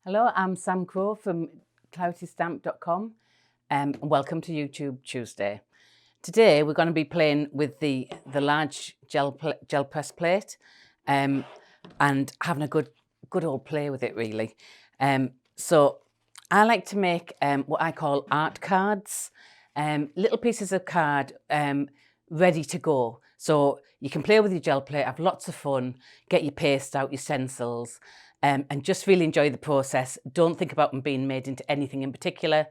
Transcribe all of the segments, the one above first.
Hello, I'm Sam Crowe from Claritystamp.com and welcome to YouTube Tuesday. Today we're going to be playing with the large gel press plate and having a good old play with it really. So I like to make what I call art cards, little pieces of card ready to go. So you can play with your gel plate, have lots of fun, get your paste out, your stencils, and just really enjoy the process. Don't think about them being made into anything in particular.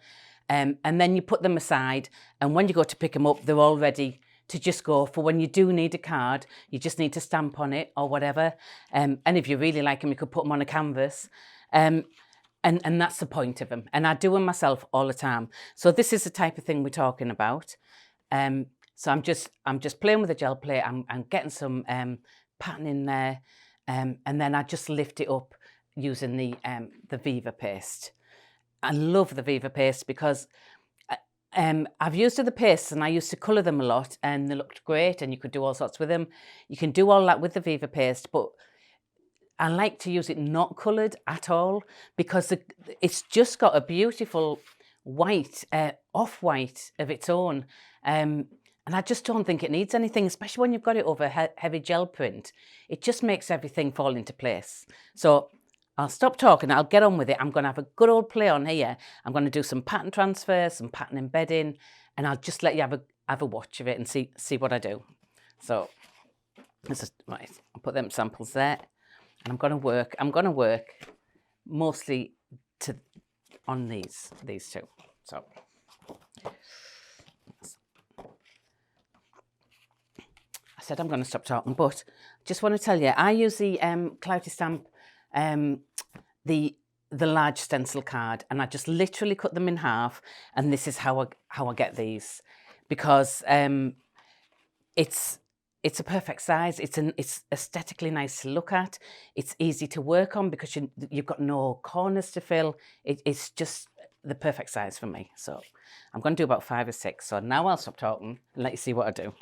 And then you put them aside, and when you go to pick them up, they're all ready to just go for when you do need a card. You just need to stamp on it or whatever. And if you really like them, you could put them on a canvas. And that's the point of them. And I do them myself all the time. So this is the type of thing we're talking about. So I'm just playing with the gel plate. I'm getting some pattern in there, and then I just lift it up using the Viva paste. I love the Viva paste because I've used other pastes and I used to colour them a lot and they looked great and you could do all sorts with them. You can do all that with the Viva paste, but I like to use it not coloured at all because it's just got a beautiful white, off-white of its own. And I just don't think it needs anything, especially when you've got it over heavy gel print. It just makes everything fall into place. So I'll stop talking, I'll get on with it. I'm going to have a good old play on here. I'm going to do some pattern transfer, some pattern embedding, and I'll just let you have a watch of it and see what I do. So, right, I'll put them samples there. And I'm going to work mostly on these two. So I said I'm going to stop talking, but just want to tell you, I use the Claritystamp, the large stencil card, and I just literally cut them in half, and this is how I get these, because it's a perfect size. It's aesthetically nice to look at. It's easy to work on because you've got no corners to fill. It's just the perfect size for me. So I'm going to do about 5 or 6. So now I'll stop talking and let you see what I do.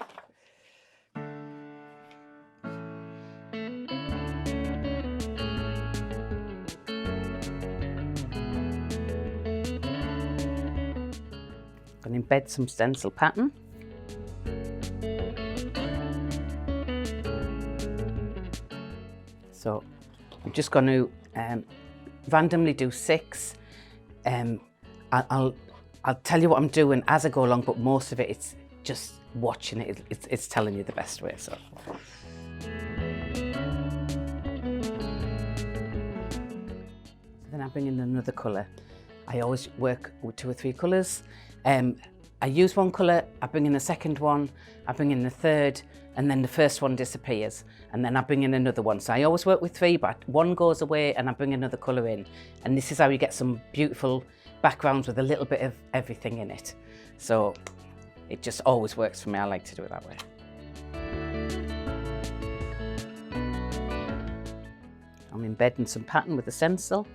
I'm going to embed some stencil pattern. So I'm just going to randomly do 6. I'll tell you what I'm doing as I go along, but most of it's just watching it. It's telling you the best way. So. Then I bring in another colour. I always work with 2 or 3 colours. I use one colour, I bring in a second one, I bring in a third, and then the first one disappears, and then I bring in another one. So I always work with 3, but one goes away and I bring another colour in. And this is how you get some beautiful backgrounds with a little bit of everything in it. So it just always works for me. I like to do it that way. I'm embedding some pattern with the stencil.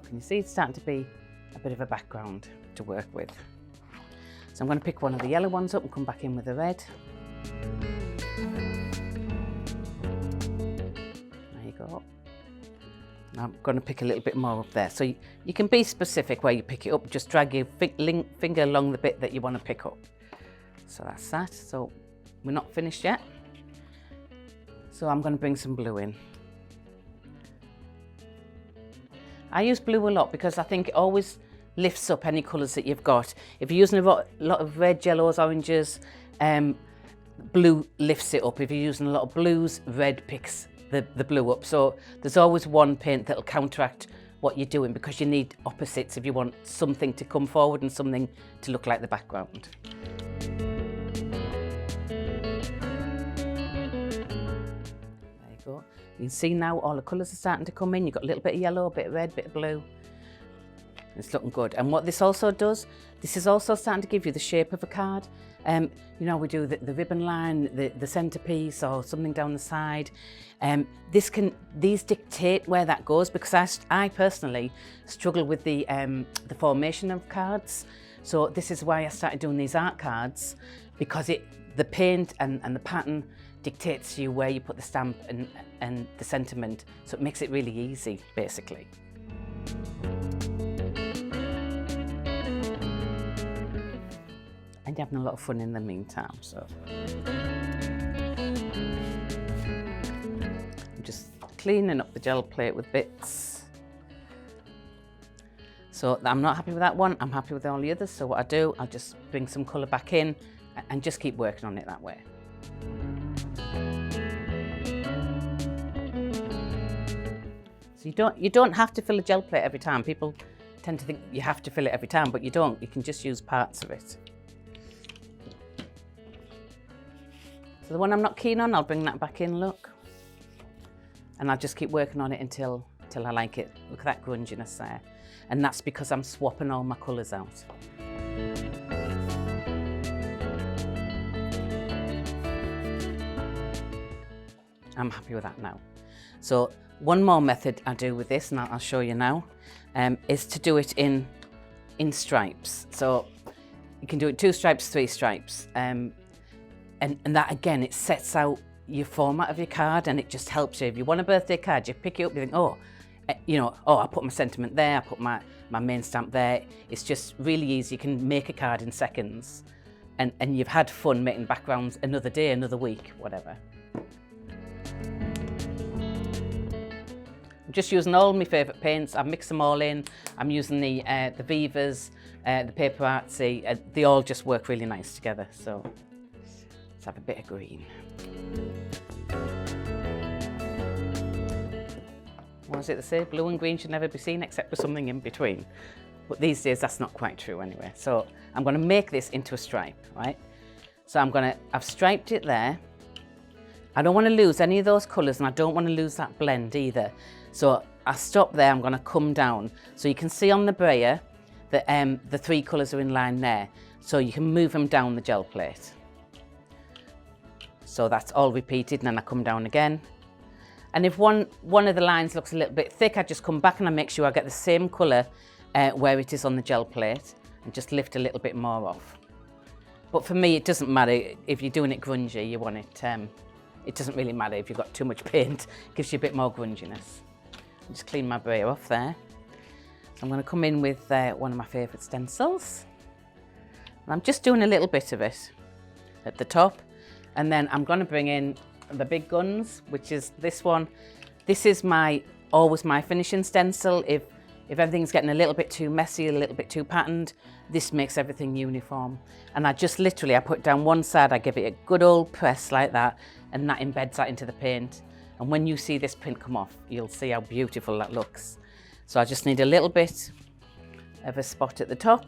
Can you see it's starting to be a bit of a background to work with? So I'm going to pick one of the yellow ones up and come back in with the red. There you go. Now I'm going to pick a little bit more up there. So you can be specific where you pick it up. Just drag your finger along the bit that you want to pick up. So that's that. So we're not finished yet. So I'm going to bring some blue in. I use blue a lot because I think it always lifts up any colours that you've got. If you're using a lot of red, yellows, oranges, blue lifts it up. If you're using a lot of blues, red picks the blue up. So there's always one paint that'll counteract what you're doing because you need opposites if you want something to come forward and something to look like the background. You can see now all the colours are starting to come in. You've got a little bit of yellow, a bit of red, a bit of blue. It's looking good. And what this also does, this is also starting to give you the shape of a card. You know, we do the ribbon line, the centerpiece or something down the side. These dictate where that goes because I personally struggle with the formation of cards. So this is why I started doing these art cards because the paint and the pattern dictates to you where you put the stamp and the sentiment, so it makes it really easy, basically. And you're having a lot of fun in the meantime, so. I'm just cleaning up the gel plate with bits. So I'm not happy with that one, I'm happy with all the others, so what I do, I'll just bring some colour back in and just keep working on it that way. So you don't have to fill a gel plate every time. People tend to think you have to fill it every time, but you don't. You can just use parts of it. So the one I'm not keen on, I'll bring that back in, look. And I'll just keep working on it until I like it. Look at that grunginess there. And that's because I'm swapping all my colours out. I'm happy with that now. So one more method I do with this, and I'll show you now, is to do it in stripes. So you can do it 2 stripes, 3 stripes. And that, again, it sets out your format of your card, and it just helps you. If you want a birthday card, you pick it up, you think, oh, you know, oh, I put my sentiment there, I put my main stamp there. It's just really easy. You can make a card in seconds, and you've had fun making backgrounds another day, another week, whatever. I'm just using all my favourite paints. I've mixed them all in. I'm using the Vivas, the Paper Artsy. They all just work really nice together. So let's have a bit of green. What was it they say? Blue and green should never be seen except for something in between. But these days that's not quite true anyway. So I'm going to make this into a stripe, right? So I've striped it there. I don't want to lose any of those colours, and I don't want to lose that blend either. So I stop there, I'm going to come down. So you can see on the brayer that the 3 colours are in line there. So you can move them down the gel plate. So that's all repeated, and then I come down again. And if one of the lines looks a little bit thick, I just come back and I make sure I get the same colour where it is on the gel plate, and just lift a little bit more off. But for me, it doesn't matter. If you're doing it grungy, you want it, it doesn't really matter if you've got too much paint. It gives you a bit more grunginess. I'll just clean my brayer off there. So I'm going to come in with one of my favourite stencils. And I'm just doing a little bit of it at the top. And then I'm going to bring in the big guns, which is this one. This is always my finishing stencil. If everything's getting a little bit too messy, a little bit too patterned, this makes everything uniform. And I just literally, I put down one side, I give it a good old press like that, and that embeds that into the paint. And when you see this print come off, you'll see how beautiful that looks. So I just need a little bit of a spot at the top.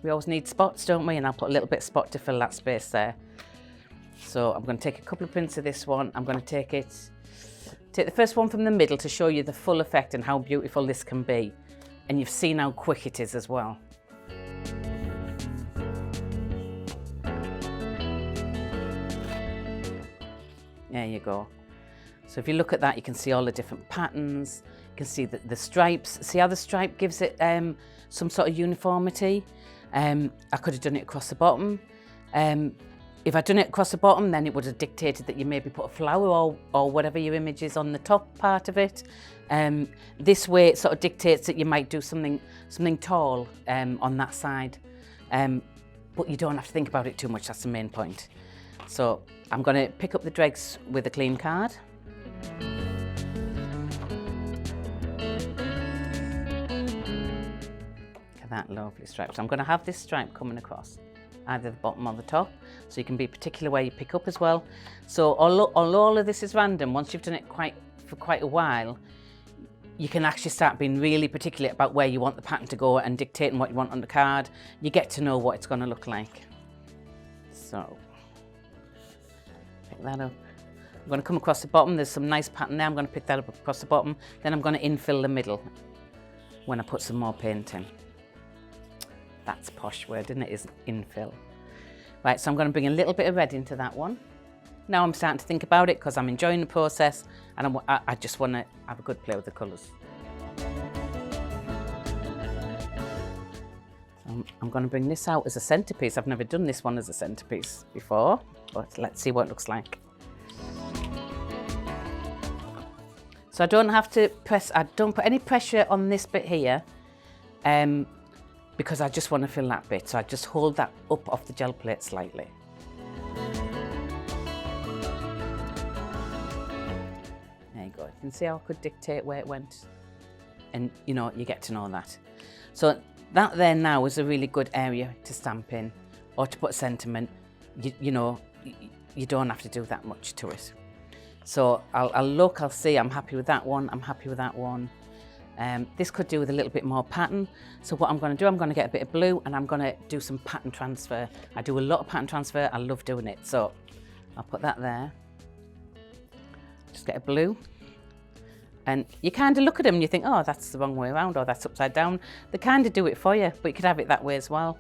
We always need spots, don't we? And I'll put a little bit of spot to fill that space there. So I'm going to take a couple of prints of this one. I'm going to take the first one from the middle to show you the full effect and how beautiful this can be. And you've seen how quick it is as well. There you go. So if you look at that, you can see all the different patterns. You can see the stripes. See how the stripe gives it some sort of uniformity. I could have done it across the bottom. If I'd done it across the bottom, then it would have dictated that you maybe put a flower or whatever your image is on the top part of it. This way, it sort of dictates that you might do something tall on that side. But you don't have to think about it too much, that's the main point. So I'm going to pick up the dregs with a clean card. Look at that lovely stripe. So I'm going to have this stripe coming across either the bottom or the top, so you can be particular where you pick up as well. So although all of this is random, once you've done it for quite a while, you can actually start being really particular about where you want the pattern to go and dictating what you want on the card. You get to know what it's going to look like. So pick that up. I'm going to come across the bottom. There's some nice pattern there. I'm going to pick that up across the bottom. Then I'm going to infill the middle when I put some more paint in. That's a posh word, isn't it? Is infill. Right, so I'm going to bring a little bit of red into that one. Now I'm starting to think about it because I'm enjoying the process, and I just want to have a good play with the colours. I'm going to bring this out as a centerpiece. I've never done this one as a centerpiece before, but let's see what it looks like. So I don't have to press, I don't put any pressure on this bit here because I just want to fill that bit. So I just hold that up off the gel plate slightly. There you go. You can see how I could dictate where it went. And you know, you get to know that. So that there now is a really good area to stamp in or to put sentiment. You know, you don't have to do that much to it. So I'll look, I'll see, I'm happy with that one, I'm happy with that one. This could do with a little bit more pattern. So what I'm going to do, I'm going to get a bit of blue and I'm going to do some pattern transfer. I do a lot of pattern transfer, I love doing it. So I'll put that there. Just get a blue. And you kind of look at them and you think, oh, that's the wrong way around or that's upside down. They kind of do it for you, but you could have it that way as well.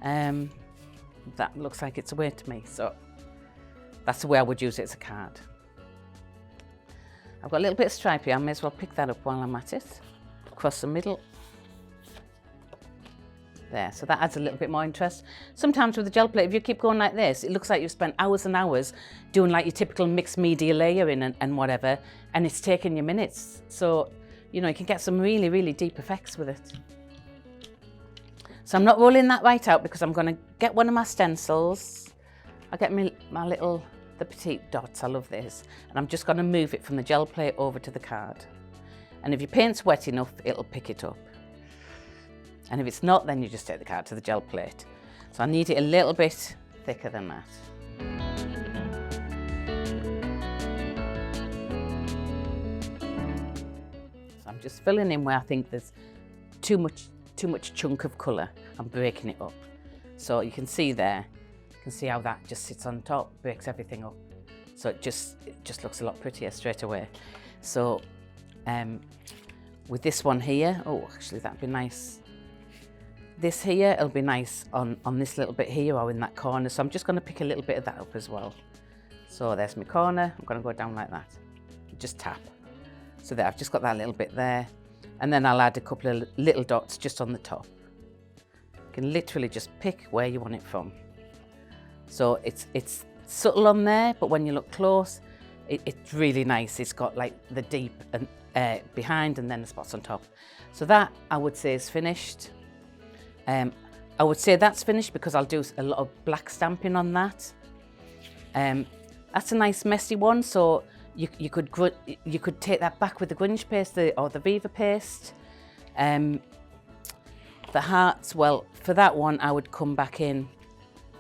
That looks like it's a way to me. So that's the way I would use it as a card. I've got a little bit of stripe here, I may as well pick that up while I'm at it. Across the middle. There, so that adds a little bit more interest. Sometimes with the gel plate, if you keep going like this, it looks like you've spent hours and hours doing like your typical mixed media layering and whatever, and it's taking you minutes. So, you know, you can get some really, really deep effects with it. So I'm not rolling that right out because I'm going to get one of my stencils. I'll get my little, the petite dots, I love this. And I'm just going to move it from the gel plate over to the card. And if your paint's wet enough, it'll pick it up. And if it's not, then you just take the card to the gel plate. So I need it a little bit thicker than that. So I'm just filling in where I think there's too much chunk of colour. I'm breaking it up. So you can see there, you can see how that just sits on top, breaks everything up. So it just looks a lot prettier straight away. So with this one here, oh, actually that'd be nice. This here, it'll be nice on this little bit here or in that corner. So I'm just going to pick a little bit of that up as well. So there's my corner. I'm going to go down like that. Just tap. So there, I've just got that little bit there. And then I'll add a couple of little dots just on the top. You can literally just pick where you want it from. So it's subtle on there, but when you look close, it's really nice. It's got like the deep and behind and then the spots on top. So that I would say is finished. I would say that's finished because I'll do a lot of black stamping on that. That's a nice messy one, so you could take that back with the grunge paste or the Viva paste. The hearts, well, for that one I would come back in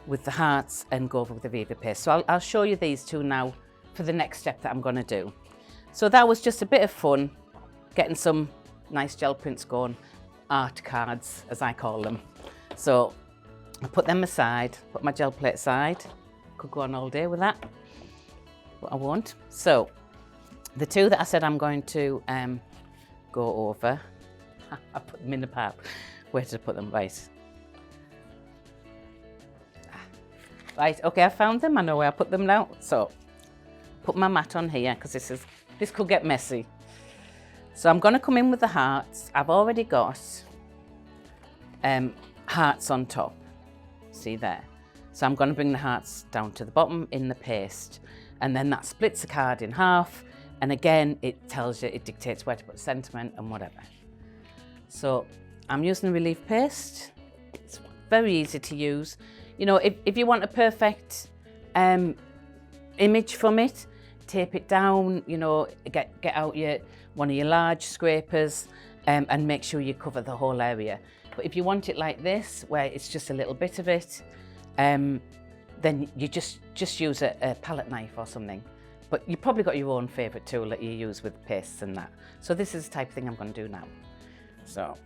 with the hearts and go over with the Viva paste. So I'll show you these two now for the next step that I'm going to do. So that was just a bit of fun, getting some nice gel prints going. Art cards, as I call them. So I put them aside, put my gel plate aside. Could go on all day with that, but I won't. So the two that I said I'm going to go over, I put them in the pile. Where did I put them? Right. Right, okay, I found them. I know where I put them now. So put my mat on here because this could get messy. So I'm going to come in with the hearts. I've already got hearts on top. See there? So I'm going to bring the hearts down to the bottom in the paste. And then that splits the card in half. And again, it tells you, it dictates where to put sentiment and whatever. So I'm using relief paste. It's very easy to use. You know, if you want a perfect image from it, tape it down, you know, get out one of your large scrapers and make sure you cover the whole area. But if you want it like this, where it's just a little bit of it, then you just use a palette knife or something. But you've probably got your own favourite tool that you use with pastes and that. So this is the type of thing I'm going to do now. So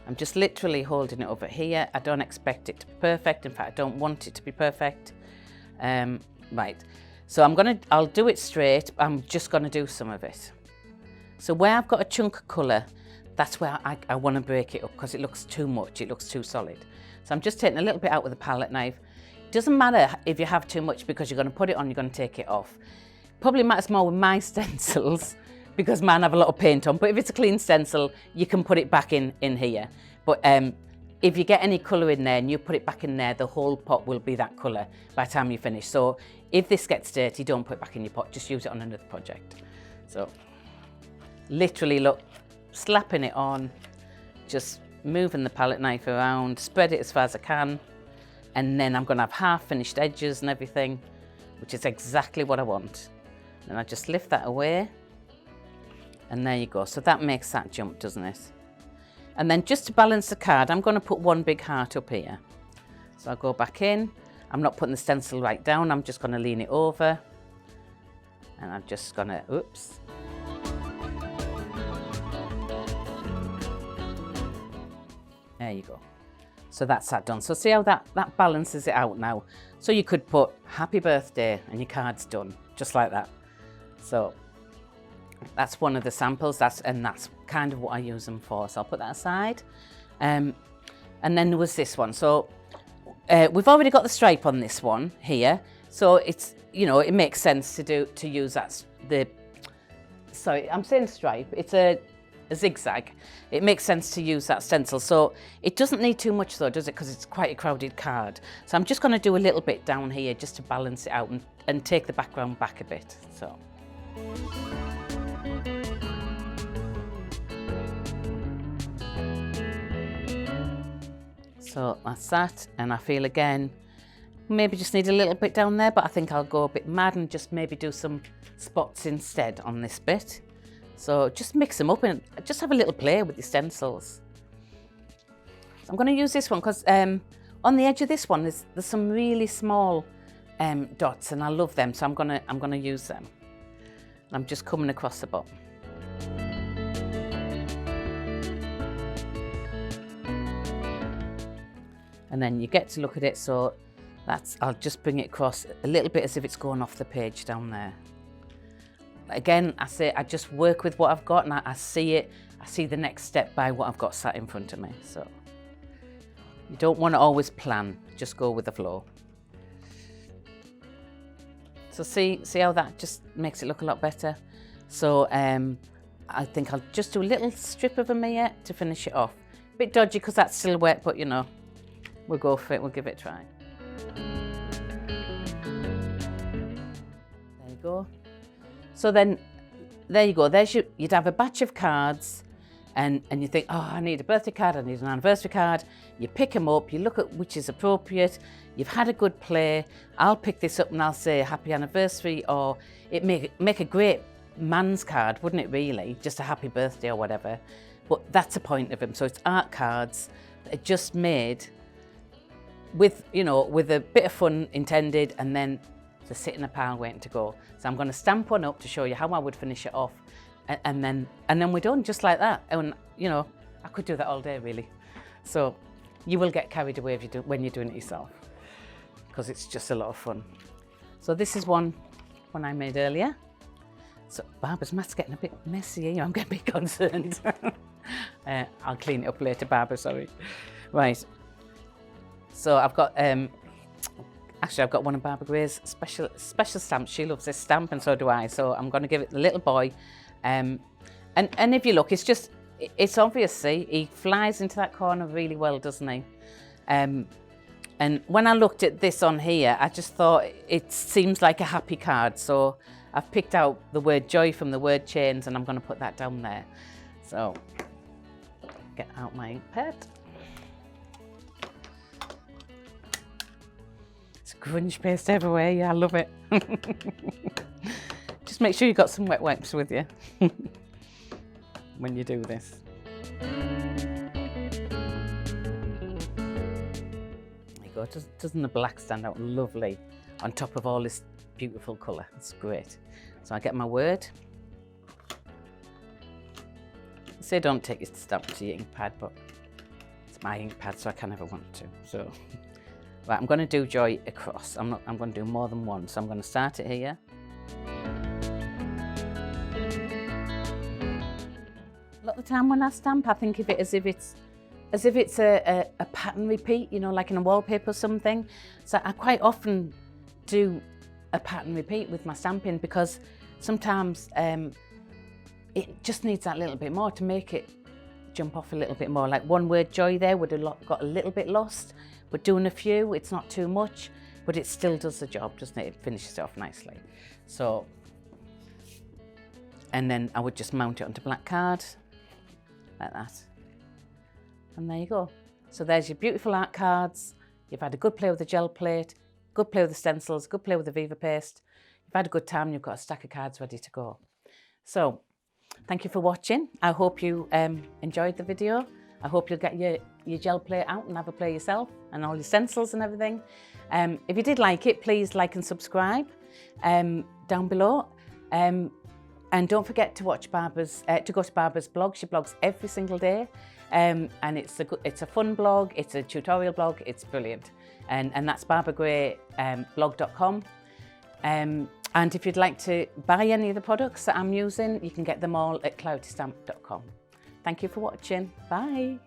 I'm just literally holding it over here. I don't expect it to be perfect. In fact, I don't want it to be perfect. Right. So I'll do it straight. I'm just going to do some of it. So where I've got a chunk of colour, that's where I want to break it up because it looks too much, it looks too solid. So I'm just taking a little bit out with a palette knife. It doesn't matter if you have too much because you're going to put it on, you're going to take it off. Probably matters more with my stencils because mine have a lot of paint on, but if it's a clean stencil, you can put it back in here. But if you get any colour in there and you put it back in there, the whole pot will be that colour by the time you finish. So if this gets dirty, don't put it back in your pot, just use it on another project. So literally look, slapping it on, just moving the palette knife around, spread it as far as I can, and then I'm going to have half finished edges and everything, which is exactly what I want. And I just lift that away, and there you go. So that makes that jump, doesn't it? And then just to balance the card, I'm going to put one big heart up here. So I'll go back in. I'm not putting the stencil right down, I'm just going to lean it over, and I'm just going to, oops. There you go. So that's that done. So see how that balances it out now. So you could put happy birthday and your card's done, just like that. So that's one of the samples, that's kind of what I use them for. So I'll put that aside. And then there was this one. So we've already got the stripe on this one here. So it's, you know, it makes sense to use that, sorry, I'm saying stripe, it's a zigzag. It makes sense to use that stencil. So it doesn't need too much though, does it? Because it's quite a crowded card. So I'm just going to do a little bit down here just to balance it out and take the background back a bit. So that's that, and I feel again, maybe just need a little bit down there, but I think I'll go a bit mad and just maybe do some spots instead on this bit. So just mix them up and just have a little play with the stencils. So I'm going to use this one because on the edge of this one there's some really small dots, and I love them, so I'm gonna use them. I'm just coming across the bottom. And then you get to look at it, so I'll just bring it across a little bit as if it's going off the page down there. Again, I just work with what I've got, and I see the next step by what I've got sat in front of me. So you don't want to always plan, just go with the flow. So see how that just makes it look a lot better. So I think I'll just do a little strip of Amia to finish it off. A bit dodgy because that's still wet, but you know, we'll go for it, we'll give it a try. There you go. So then, there you go, you'd have a batch of cards, and you think, oh, I need a birthday card, I need an anniversary card. You pick them up, you look at which is appropriate, you've had a good play, I'll pick this up and I'll say happy anniversary, or it make a great man's card, wouldn't it really? Just a happy birthday or whatever. But that's the point of them. So it's art cards that are just made with, you know, with a bit of fun intended, and then to sit in a pile waiting to go. So I'm going to stamp one up to show you how I would finish it off, and then we're done, just like that. And you know, I could do that all day really. So you will get carried away when you're doing it yourself, because it's just a lot of fun. So this is one I made earlier. So Barbara's mat's getting a bit messy here. I'm getting a bit concerned. I'll clean it up later, Barbara, sorry. Right. So I've got actually, I've got one of Barbara Gray's special stamps. She loves this stamp, and so do I. So I'm going to give it the little boy. And if you look, it's obvious, see, he flies into that corner really well, doesn't he? And when I looked at this on here, I just thought it seems like a happy card. So I've picked out the word joy from the word chains, and I'm going to put that down there. So get out my ink pad. Grunge paste everywhere, yeah, I love it. Just make sure you've got some wet wipes with you when you do this. There you go, doesn't the black stand out lovely on top of all this beautiful colour? It's great. So I get my word. Say don't take your stamp to your ink pad, but it's my ink pad, so I can never want to. So. Right, I'm going to do joy across. I'm going to do more than one, so I'm going to start it here. A lot of the time when I stamp, I think of it as if it's a pattern repeat, you know, like in a wallpaper or something. So I quite often do a pattern repeat with my stamping, because sometimes it just needs that little bit more to make it jump off a little bit more. Like one word joy there would have got a little bit lost. But doing a few, it's not too much, but it still does the job, doesn't it? It finishes it off nicely. So, and then I would just mount it onto black card, like that. And there you go. So there's your beautiful art cards. You've had a good play with the gel plate, good play with the stencils, good play with the Viva paste. You've had a good time, you've got a stack of cards ready to go. So thank you for watching. I hope you enjoyed the video. I hope you'll get your gel plate out and have a play yourself and all your stencils and everything. If you did like it, please like and subscribe down below. And don't forget to watch Barbara's, to go to Barbara's blog. She blogs every single day. And it's a fun blog, it's a tutorial blog, it's brilliant. And that's barbaragray.blog.com. And if you'd like to buy any of the products that I'm using, you can get them all at Claritystamp.com. Thank you for watching. Bye.